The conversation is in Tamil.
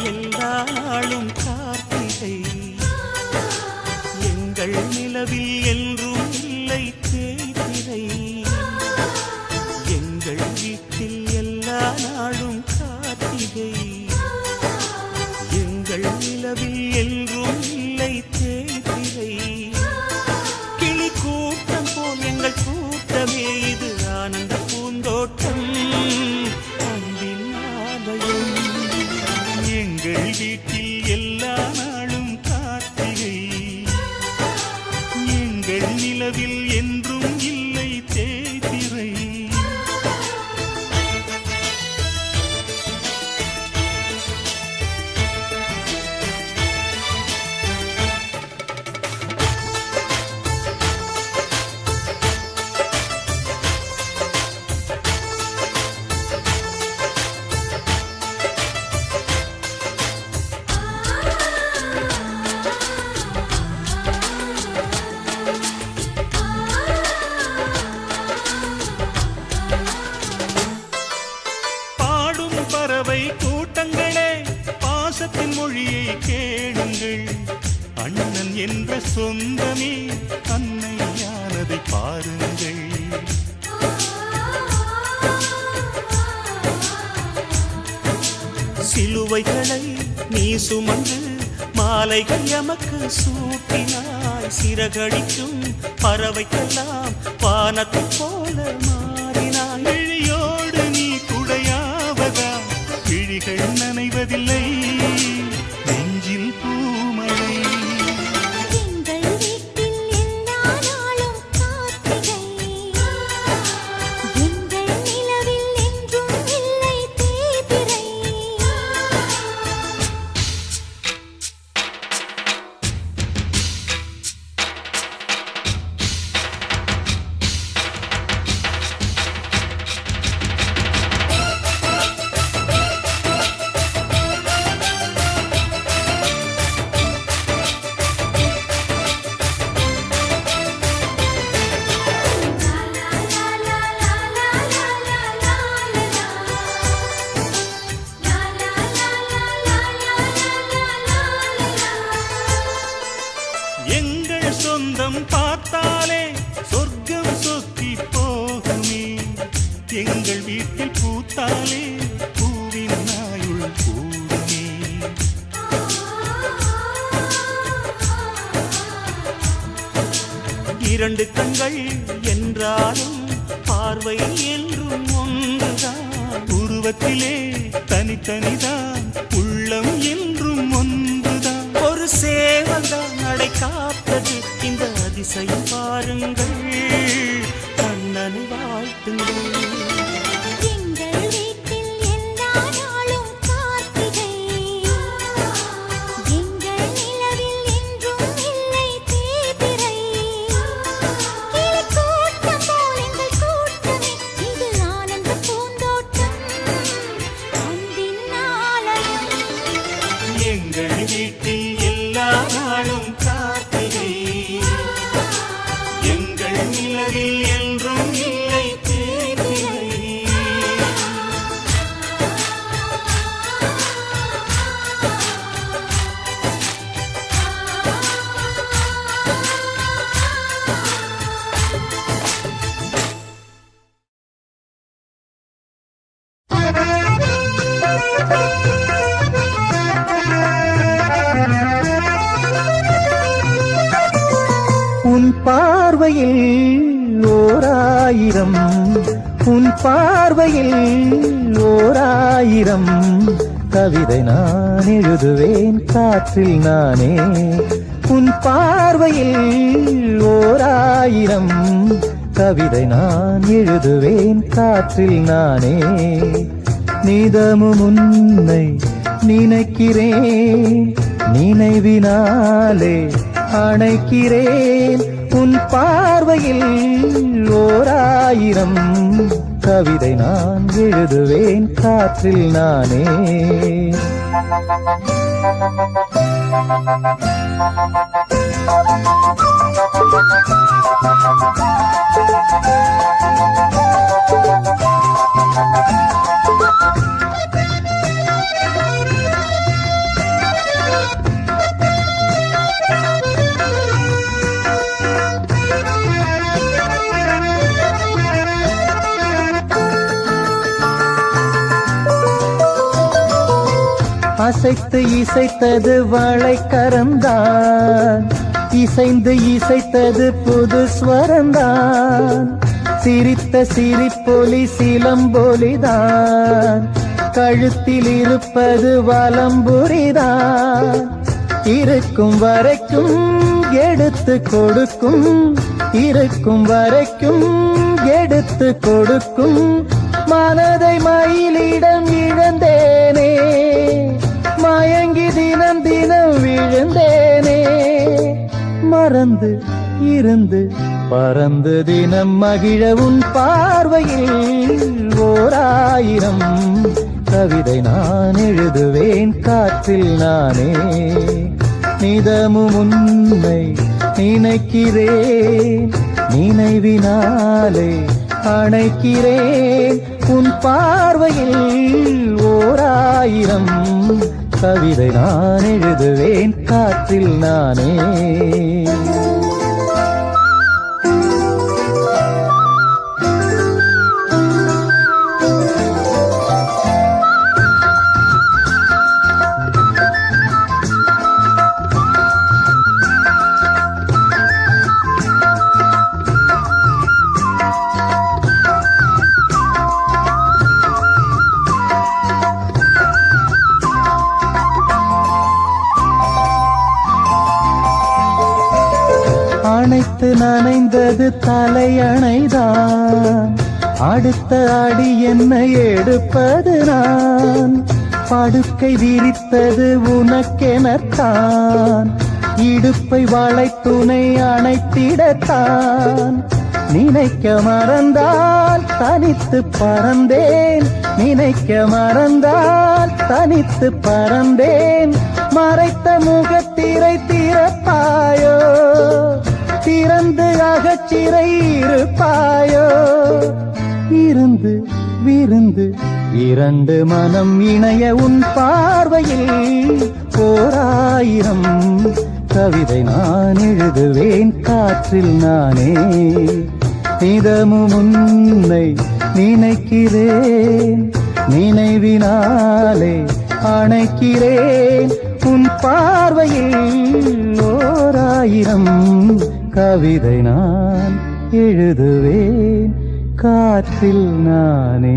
எல்லா நாளும் கார்த்திகை எங்கள் நிலவில் என்றும் இல்லை தேய்திரை எங்கள் வீட்டில் எல்லா நாளும் கார்த்திகை எங்கள் நிலவில் என்றும் இல்லை தேய்திரை கிளி கூட்டம் போல் எங்கள் கூட்டமே இது ஆனந்த பூந்தோட்டம் அன்பின் ஆலயம் எங்கள் வீட்டில் எல்லா நாளும் கார்த்திகை எங்கள் நிலவில் என்றும் இல்லை தேய்திரை பறவை கூட்டங்களே பாசத்தின் மொழியை கேளுங்கள் அண்ணன் என்ற சொந்தமே அன்னையானதை பாருங்கள் சிலுவைகளை நீ சுமந்து மாலைகள் எமக்கு சூட்டினாய் சிறகடிக்கும் பறவைக்கெல்லாம் வானத்தை போல மாறினாய் விழியோடு நீ குடையாவதா விழிகள் நனைவதில்லை நெஞ்சில் பூமழை சொந்தம் பார்த்தாலே சொர்க்கம் சொத்தி போகுமே எங்கள் வீட்டில் பூத்தாலே பூவின் நாயுள் கூடுமே இரண்டு கண்கள் என்றாலும் பார்வை என்றும் ஒன்றுதான் உருவத்திலே தனித்தனிதான் உள்ளம் என்றும் ஒன்றுதான் ஒரு சேவல்தான் நடை காப்பது இந்த அதிசயம் பாருங்கள் கண்ணனை வாழ்த்துங்கள் எங்கள் வீட்டில் எல்லா நாளும் கார்த்திகை எங்கள் நிலவில் என்றும் இல்லை தேய்திரை உன் பார்வையில் ஓராயிரம் உன் பார்வையில் ஓராயிரம் கவிதை நான் எழுதுவேன் காற்றில் நானே உன் பார்வையில் ஓராயிரம் கவிதை நான் எழுதுவேன் காற்றில் நானே நிதமும் உன்னை நினைக்கிறேன் நினைவினாலே அணைக்கிறேன் உன் பார்வையில் ஓராயிரம் கவிதை நான் எழுதுவேன் காற்றில் நானே அசைத்து இசைத்தது வளைக்கரந்தான், இசைந்து இசைத்தது புது ஸ்வரந்தான், சிரித்த சிரிப்பொலி சிலம்பொலிதான், கழுத்தில் இருப்பது வலம்புரிதான். இருக்கும் வரைக்கும் எடுத்து கொடுக்கும், இருக்கும் வரைக்கும் எடுத்து கொடுக்கும், மனதை மயிலிடம் இழந்தேனே, மயங்கி தினம் தினம் விழுந்தேனே. மறந்து இருந்து பறந்து தினம் மகிழ உன் பார்வையில் ஓராயிரம் கவிதை நான் எழுதுவேன் காற்றில் நானே. நிதமும் உன்னை நினைக்கிறேன், நினைவினாலே அணைக்கிறேன். உன் பார்வையில் ஓராயிரம் கவிதை நான் எழுதுவேன் காற்றில் நானே. அணைத்து நனைந்தது தலையணைதான், அடுத்த அடி என்னை எடுப்பது நான். படுக்கை விரித்தது உனக்கெனத்தான், இடுப்பை வளைத்துணை அணைத்திடத்தான். நினைக்க மறந்தால் தனித்து பறந்தேன், நினைக்க மறந்தால் தனித்து பறந்தேன். மறைத்த முகத்திரை திறப்பாயோ, திறந்து அகச்சிறை இருப்பாயோ. இருந்து விருந்து இரண்டு மனம் இணைய உன் பார்வையில் ஓராயிரம் கவிதை நான் எழுதுவேன் காற்றில் நானே. நிதமும் உன்னை நினைக்கிறேன், நினைவினாலே அணைக்கிறேன். உன் பார்வையில் ஓராயிரம் கவிதை நான் எழுதுவேன் காற்றில் நானே.